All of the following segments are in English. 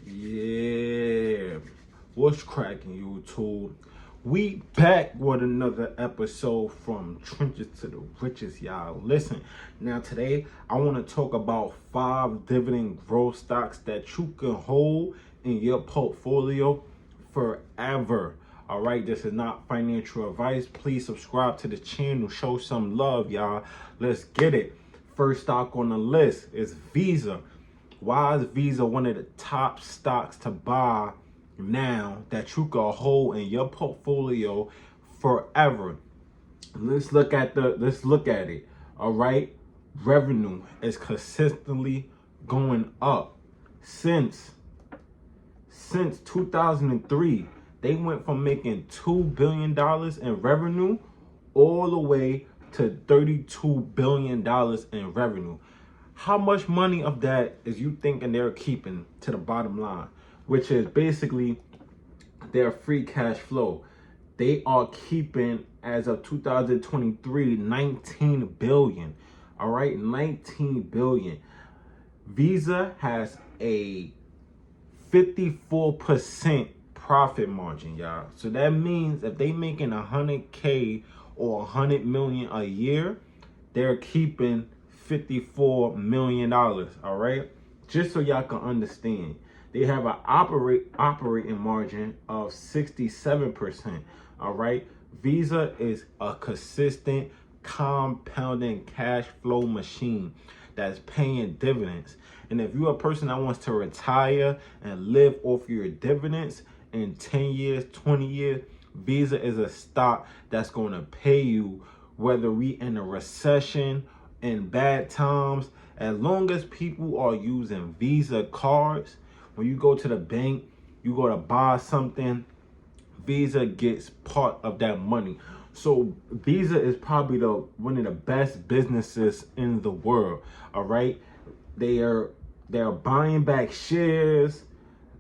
Yeah, what's cracking, YouTube? We back with another episode from Trenches to the Riches, y'all. Listen, now today I want to talk about 5 dividend growth stocks that you can hold in your portfolio forever. All right, this is not financial advice. Please subscribe to the channel, show some love, y'all. Let's get it. First stock on the list is Visa. Why is Visa one of the top stocks to buy now that you can hold in your portfolio forever? Let's look at it. All right. Revenue is consistently going up since 2003. They went from making $2 billion in revenue all the way to $32 billion in revenue. How much money of that is you thinking they're keeping to the bottom line, which is basically their free cash flow? They are keeping, as of 2023, 19 billion. All right, 19 billion. Visa has a 54% profit margin, y'all. So that means if they making 100K or 100 million a year, they're keeping $54 million. All right, just so y'all can understand, they have an operating margin of 67%. All right, Visa is a consistent compounding cash flow machine that's paying dividends. And if you're a person that wants to retire and live off your dividends in 10 years, 20 years, Visa is a stock that's going to pay you whether we in a recession, in bad times. As long as people are using Visa cards, when you go to the bank, you go to buy something, Visa gets part of that money. So Visa is probably one of the best businesses in the world. All right, they're buying back shares,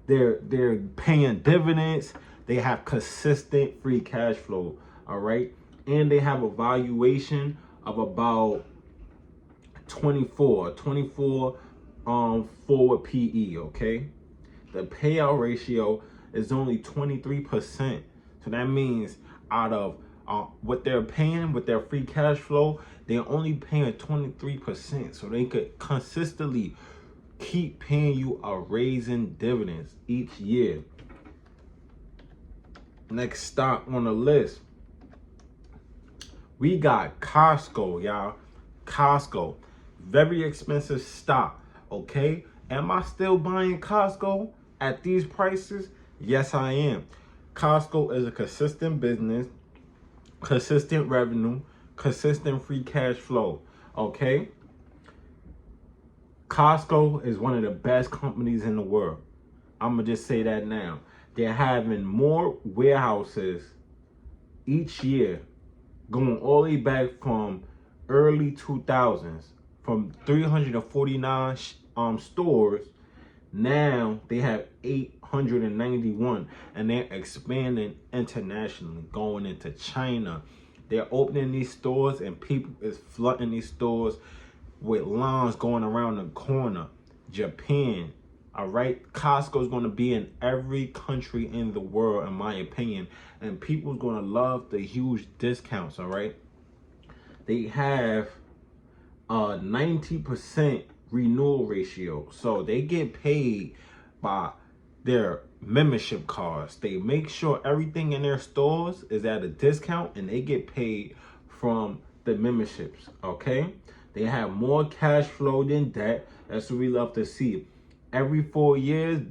they're paying dividends, they have consistent free cash flow. All right, and they have a valuation of about 24 forward PE. Okay, the payout ratio is only 23%. So that means out of what they're paying with their free cash flow, they're only paying 23%. So they could consistently keep paying you a raising dividends each year. Next stock on the list, we got Costco, y'all. Costco, very expensive stock. Okay, am I still buying Costco at these prices? Yes, I am. Costco is a consistent business, consistent revenue, consistent free cash flow. Okay, Costco is one of the best companies in the world. I'm gonna just say that now. They're having more warehouses each year, going all the way back from early 2000s, from 349 stores. Now they have 891, and they're expanding internationally, going into China. They're opening these stores, and people is flooding these stores with lines going around the corner. Japan. All right, Costco is going to be in every country in the world, in my opinion, and people's going to love the huge discounts. All right, they have a 90% renewal ratio, so they get paid by their membership cards. They make sure everything in their stores is at a discount, and they get paid from the memberships. Okay, they have more cash flow than debt. That's what we love to see. Every 4 years,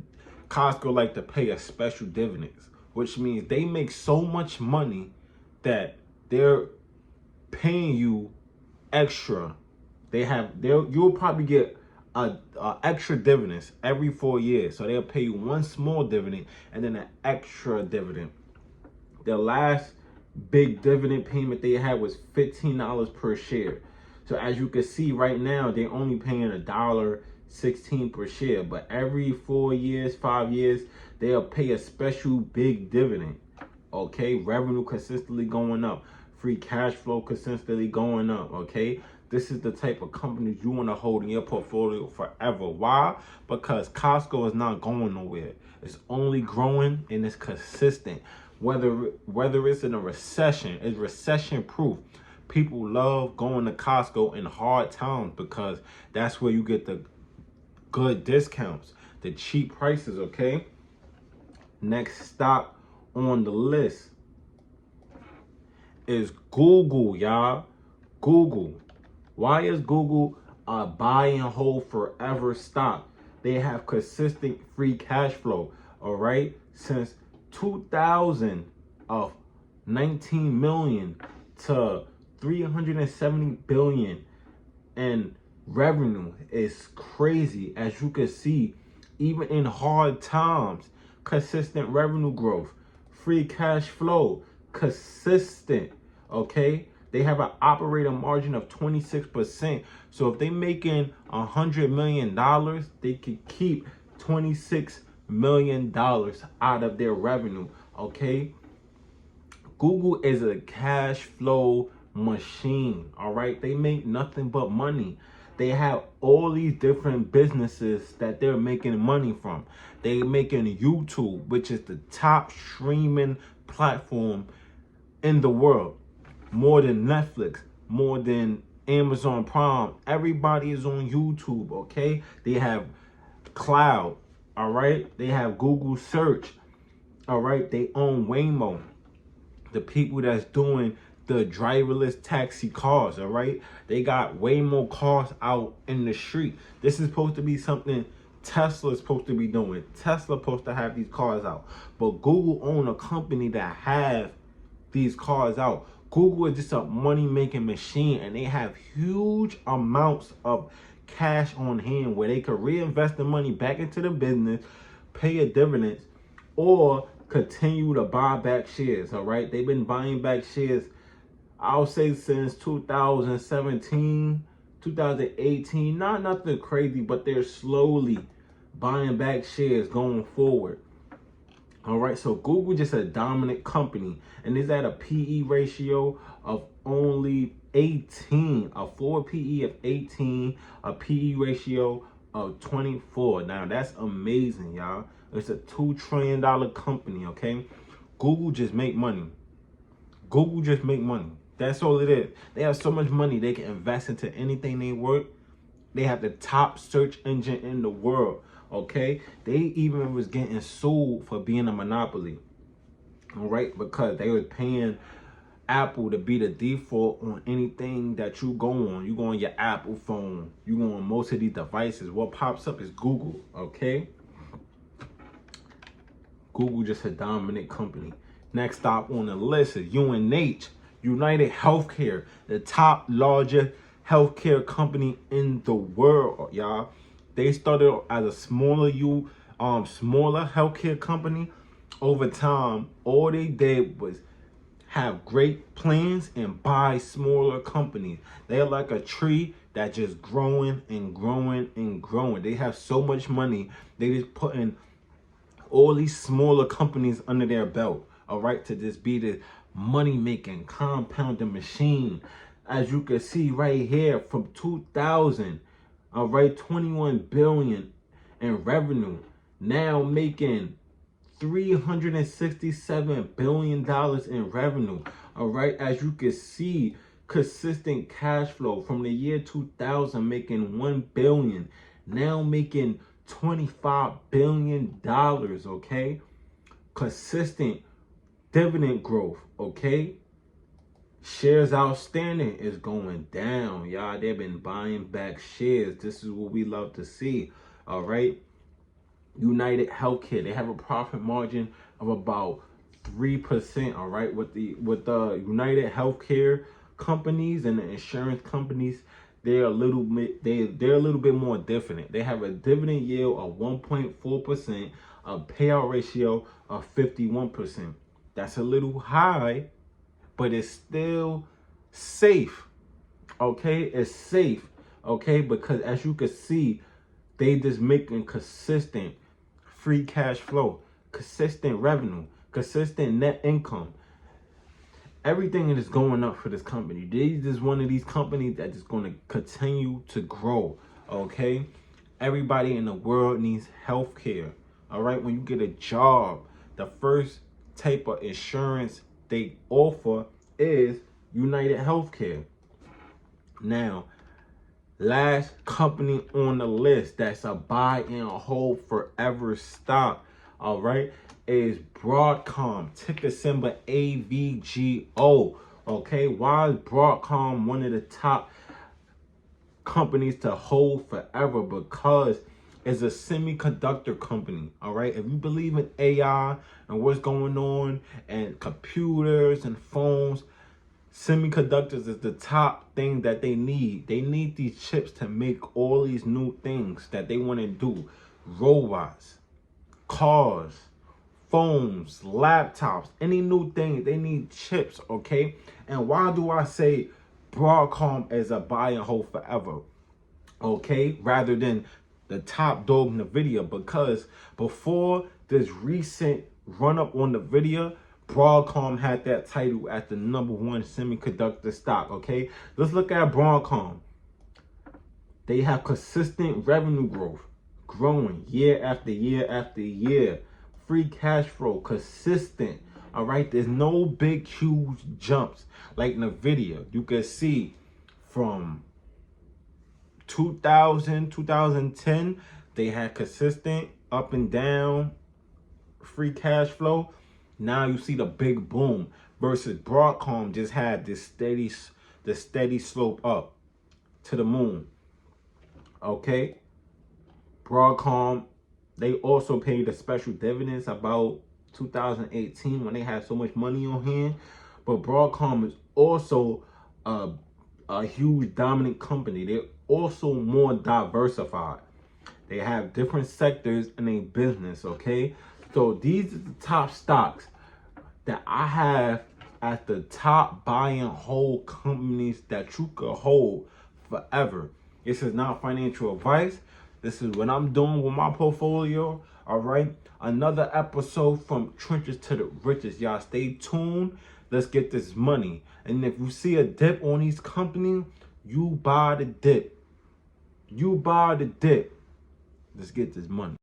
Costco like to pay a special dividends, which means they make so much money that they're paying you extra. You'll probably get a extra dividends every 4 years. So they'll pay you one small dividend and then an extra dividend. The last big dividend payment they had was $15 per share. So as you can see right now, they're only paying $1.16 per share. But every 4 years, 5 years, they'll pay a special big dividend. Okay, revenue consistently going up, free cash flow consistently going up. Okay, This is the type of companies you want to hold in your portfolio forever. Why? Because Costco is not going nowhere. It's only growing and it's consistent. Whether it's in a recession, it's recession proof. People love going to Costco in hard times because that's where you get the good discounts, the cheap prices, okay? Next stop on the list is Google, y'all. Google. Why is Google a buy and hold forever stock? They have consistent free cash flow, all right? Since 2000 of 19 million to 370 billion in revenue is crazy. As you can see, even in hard times, consistent revenue growth, free cash flow, consistent, okay? They have an operating margin of 26%. So if they making $100 million, they could keep $26 million out of their revenue, okay? Google is a cash flow machine, all right? They make nothing but money. They have all these different businesses that they're making money from. They're making YouTube, which is the top streaming platform in the world. More than Netflix, more than Amazon Prime. Everybody is on YouTube, okay? They have cloud, all right? They have Google search, all right? They own Waymo, the people that's doing the driverless taxi cars, all right? They got way more cars out in the street. This is supposed to be something Tesla is supposed to be doing. Tesla supposed to have these cars out. But Google own a company that have these cars out. Google is just a money-making machine, and they have huge amounts of cash on hand where they could reinvest the money back into the business, pay a dividend, or continue to buy back shares, all right? They've been buying back shares, I'll say, since 2017, 2018. Not nothing crazy, but they're slowly buying back shares going forward. All right, so Google just a dominant company, and is at a PE ratio of only 18, a forward PE of 18, a PE ratio of 24. Now that's amazing, y'all. It's a $2 trillion company, okay? Google just make money. Google just make money. That's all it is. They have so much money they can invest into anything they work. They have the top search engine in the world. Okay, they even was getting sued for being a monopoly, all right, because they was paying Apple to be the default on anything that you go on. You go on your Apple phone, you go on most of these devices. What pops up is Google, okay? Google just a dominant company. Next stop on the list is UNH, United Healthcare, the top largest healthcare company in the world, y'all. They started as a smaller healthcare company. Over time, all they did was have great plans and buy smaller companies. They're like a tree that just growing and growing and growing. They have so much money. They just putting all these smaller companies under their belt, all right, to just be the money-making, compounding machine. As you can see right here, from 2000, all right, 21 billion in revenue, now making $367 billion in revenue, all right. As you can see, consistent cash flow from the year 2000, making 1 billion, now making $25 billion, okay. Consistent dividend growth, okay. Shares outstanding is going down, y'all. They've been buying back shares. This is what we love to see, all right. United Healthcare, they have a profit margin of about 3%, all right. With the United Healthcare companies and the insurance companies, they're a little bit more different. They have a dividend yield of 1.4%, a payout ratio of 51%. That's a little high, but it's still safe, okay? It's safe, okay? Because as you can see, they just making consistent free cash flow, consistent revenue, consistent net income. Everything is going up for this company. This is one of these companies that is going to continue to grow. Okay, everybody in the world needs health care. All right, when you get a job, the first type of insurance they offer is United Healthcare. Now, last company on the list that's a buy and hold forever stock, all right, is Broadcom, ticker symbol AVGO. Okay, why is Broadcom one of the top companies to hold forever? Because it's a semiconductor company. All right, if you believe in AI and what's going on and computers and phones, semiconductors is the top thing that they need. They need these chips to make all these new things that they want to do. Robots, cars, phones, laptops, any new thing, they need chips, okay? And why do I say Broadcom is a buy and hold forever, okay, rather than the top dog Nvidia? Because before this recent run up on Nvidia, Broadcom had that title as the #1 semiconductor stock, okay? Let's look at Broadcom. They have consistent revenue growth, growing year after year after year. Free cash flow, consistent, all right? There's no big, huge jumps like Nvidia. You can see from 2010, they had consistent up and down free cash flow. Now you see the big boom, versus Broadcom just had this steady slope up to the moon. Okay, Broadcom, they also paid a special dividends about 2018 when they had so much money on hand. But Broadcom is also a huge dominant company. They're also more diversified. They have different sectors in a business, okay? So these are the top stocks that I have at the top buy and hold companies that you could hold forever. This is not financial advice. This is what I'm doing with my portfolio, all right? Another episode from Trenches to the Riches. Y'all stay tuned. Let's get this money. And if you see a dip on these companies, you buy the dip. You buy the dip. Let's get this money.